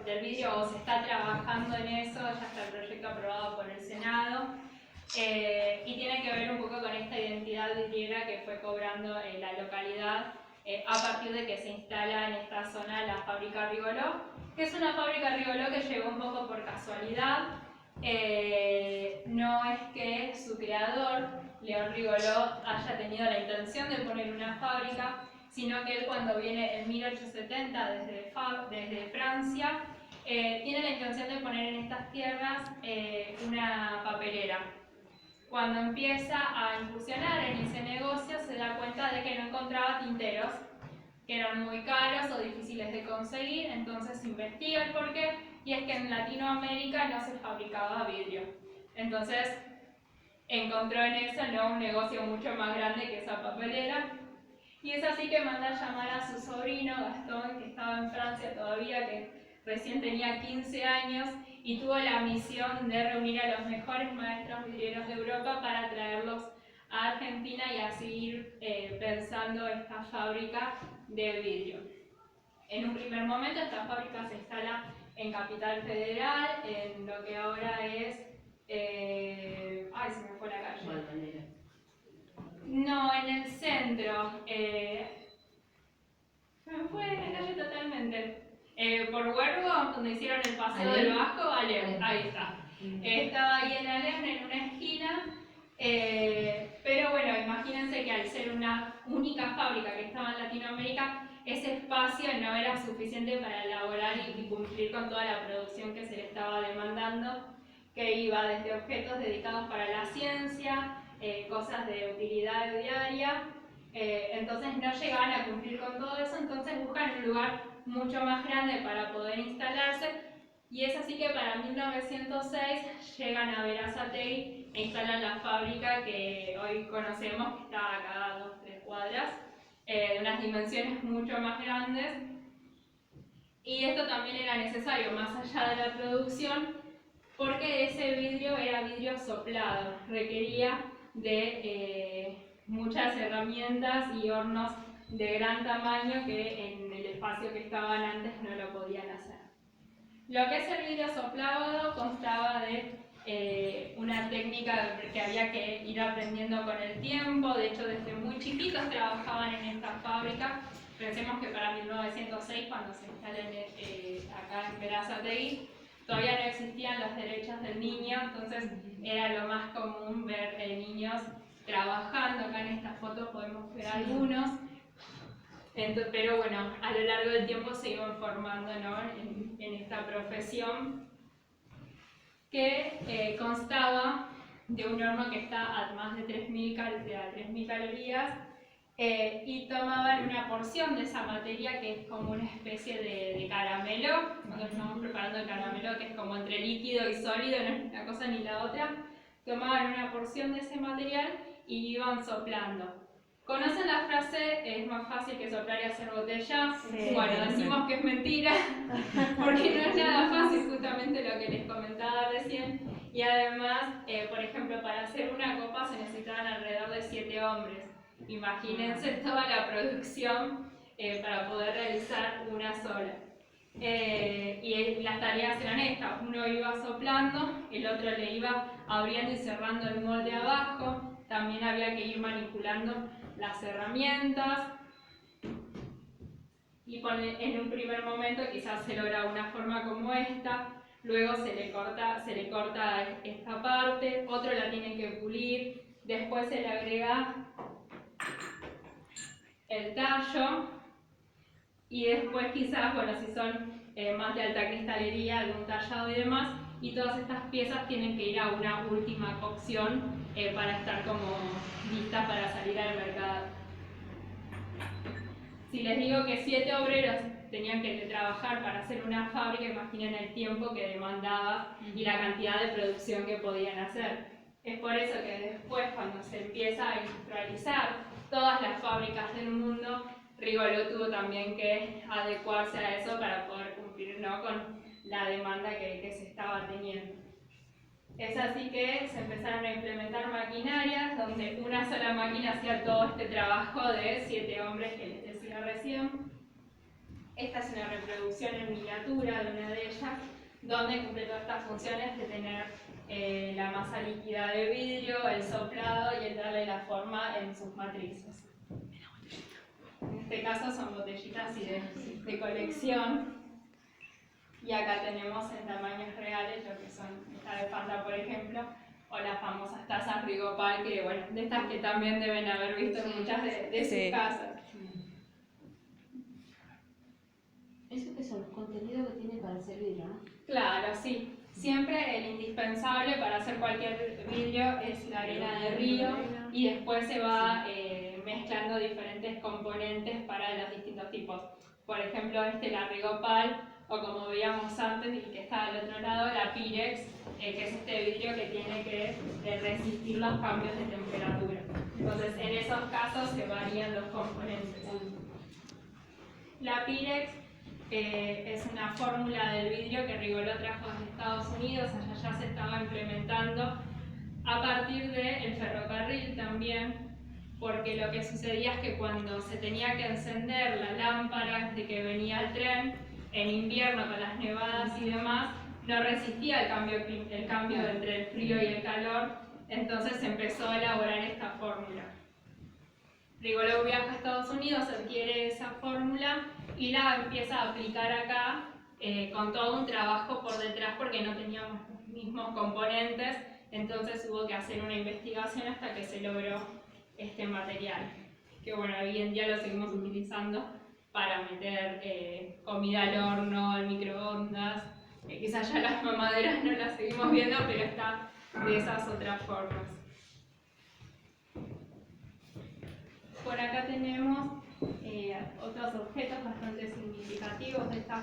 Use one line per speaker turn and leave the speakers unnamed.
del vidrio, o se está trabajando en eso, ya está el proyecto aprobado por el Senado, y tiene que ver un poco con esta identidad vidriera que fue cobrando la localidad a partir de que se instala en esta zona la fábrica Rigoló, que es una fábrica Rigoló que llegó un poco por casualidad. No es que su creador, León Rigoló, haya tenido la intención de poner una fábrica, sino que él, cuando viene en 1870 desde Francia, tiene la intención de poner en estas tierras una papelera. Cuando empieza a incursionar en ese negocio, se da cuenta de que no encontraba tinteros, que eran muy caros o difíciles de conseguir. Entonces investiga el porqué, y es que en Latinoamérica no se fabricaba vidrio. Entonces encontró en eso, ¿no?, un negocio mucho más grande que esa papelera, y es así que manda a llamar a su sobrino Gastón, que estaba en Francia todavía, que recién tenía 15 años, y tuvo la misión de reunir a los mejores maestros vidrieros de Europa para traerlos a Argentina y así ir pensando esta fábrica de vidrio. En un primer momento esta fábrica se instala en Capital Federal, en lo que ahora es... ay, se me fue la calle. No, en el centro. Se me fue la calle totalmente. Por Huergo, donde hicieron el paseo del Vasco, Alem, ahí está. Estaba ahí en Alem, en una esquina. Pero bueno, imagínense que al ser una única fábrica que estaba en Latinoamérica, ese espacio no era suficiente para elaborar y cumplir con toda la producción que se le estaba demandando, que iba desde objetos dedicados para la ciencia, cosas de utilidad diaria. Entonces no llegaban a cumplir con todo eso, entonces buscan un lugar mucho más grande para poder instalarse, y es así que para 1906 llegan a Berazategui e instalan la fábrica que hoy conocemos, que está acá a 2-3 cuadras, de unas dimensiones mucho más grandes. Y esto también era necesario, más allá de la producción, porque ese vidrio era vidrio soplado, requería de muchas herramientas y hornos de gran tamaño que en el espacio que estaban antes no lo podían hacer. Lo que es el vidrio soplado constaba de una técnica que había que ir aprendiendo con el tiempo. De hecho, desde muy chiquitos trabajaban en esta fábrica. Pensemos que para 1906, cuando se instalan acá en Berazategui, todavía no existían los derechos del niño, entonces era lo más común ver niños trabajando. Acá en esta foto podemos ver algunos, pero bueno, a lo largo del tiempo se iban formando, ¿no?, en esta profesión, que constaba de un horno que está a más de 3.000 calorías, y tomaban una porción de esa materia, que es como una especie de caramelo. Cuando estamos preparando el caramelo, que es como entre líquido y sólido, no es una cosa ni la otra, tomaban una porción de ese material y iban soplando. ¿Conocen la frase "es más fácil que soplar y hacer botella"? Sí. Bueno, decimos que es mentira, porque no es nada fácil, justamente lo que les comentaba recién. Y además, por ejemplo, para hacer una copa se necesitaban alrededor de 7 hombres. Imagínense toda la producción para poder realizar una sola. Y las tareas eran estas: uno iba soplando, el otro le iba abriendo y cerrando el molde abajo, también había que ir manipulando las herramientas, y en un primer momento quizás se logra una forma como esta, luego se le corta esta parte, otro la tiene que pulir, después se le agrega el tallo, y después quizás, bueno, si son más de alta cristalería, algún tallado y demás, y todas estas piezas tienen que ir a una última cocción para estar como listas para salir al mercado. Si les digo que 7 obreros tenían que trabajar para hacer una fábrica, imaginen el tiempo que demandaba y la cantidad de producción que podían hacer. Es por eso que después, cuando se empieza a industrializar todas las fábricas del mundo, Rigoló tuvo también que adecuarse a eso para poder cumplir, ¿no?, con la demanda que se estaba teniendo. Es así que se empezaron a implementar maquinarias donde una sola máquina hacía todo este trabajo de 7 hombres que les decía recién. Esta es una reproducción en miniatura de una de ellas, donde cumple todas estas funciones de tener la masa líquida de vidrio, el soplado y el darle la forma en sus matrices. En este caso son botellitas así de colección. Y acá tenemos en tamaños reales lo que son esta de Fanta, por ejemplo, o las famosas tazas Rigopal, que bueno, de estas que también deben haber visto en muchas de sus casas.
¿Eso qué son los contenidos que tiene para hacer vidrio, no?
Claro, sí. Siempre el indispensable para hacer cualquier vidrio es la arena de río y después se va mezclando diferentes componentes para los distintos tipos. Por ejemplo, la Rigopal, o como veíamos antes, y que está al otro lado, la Pirex, que es este vidrio que tiene que resistir los cambios de temperatura. Entonces, en esos casos se varían los componentes. La Pirex es una fórmula del vidrio que Rigoló trajo desde Estados Unidos, allá ya se estaba implementando a partir del ferrocarril también, porque lo que sucedía es que cuando se tenía que encender la lámpara de que venía el tren, en invierno con las nevadas y demás, no resistía el cambio entre el frío y el calor, entonces se empezó a elaborar esta fórmula. Rigoló viaja a Estados Unidos, adquiere esa fórmula y la empieza a aplicar acá con todo un trabajo por detrás porque no teníamos los mismos componentes, entonces hubo que hacer una investigación hasta que se logró este material, que bueno, hoy en día lo seguimos utilizando para meter comida al horno, al microondas, quizás ya las mamaderas no las seguimos viendo, pero está de esas otras formas. Por acá tenemos otros objetos bastante significativos de esta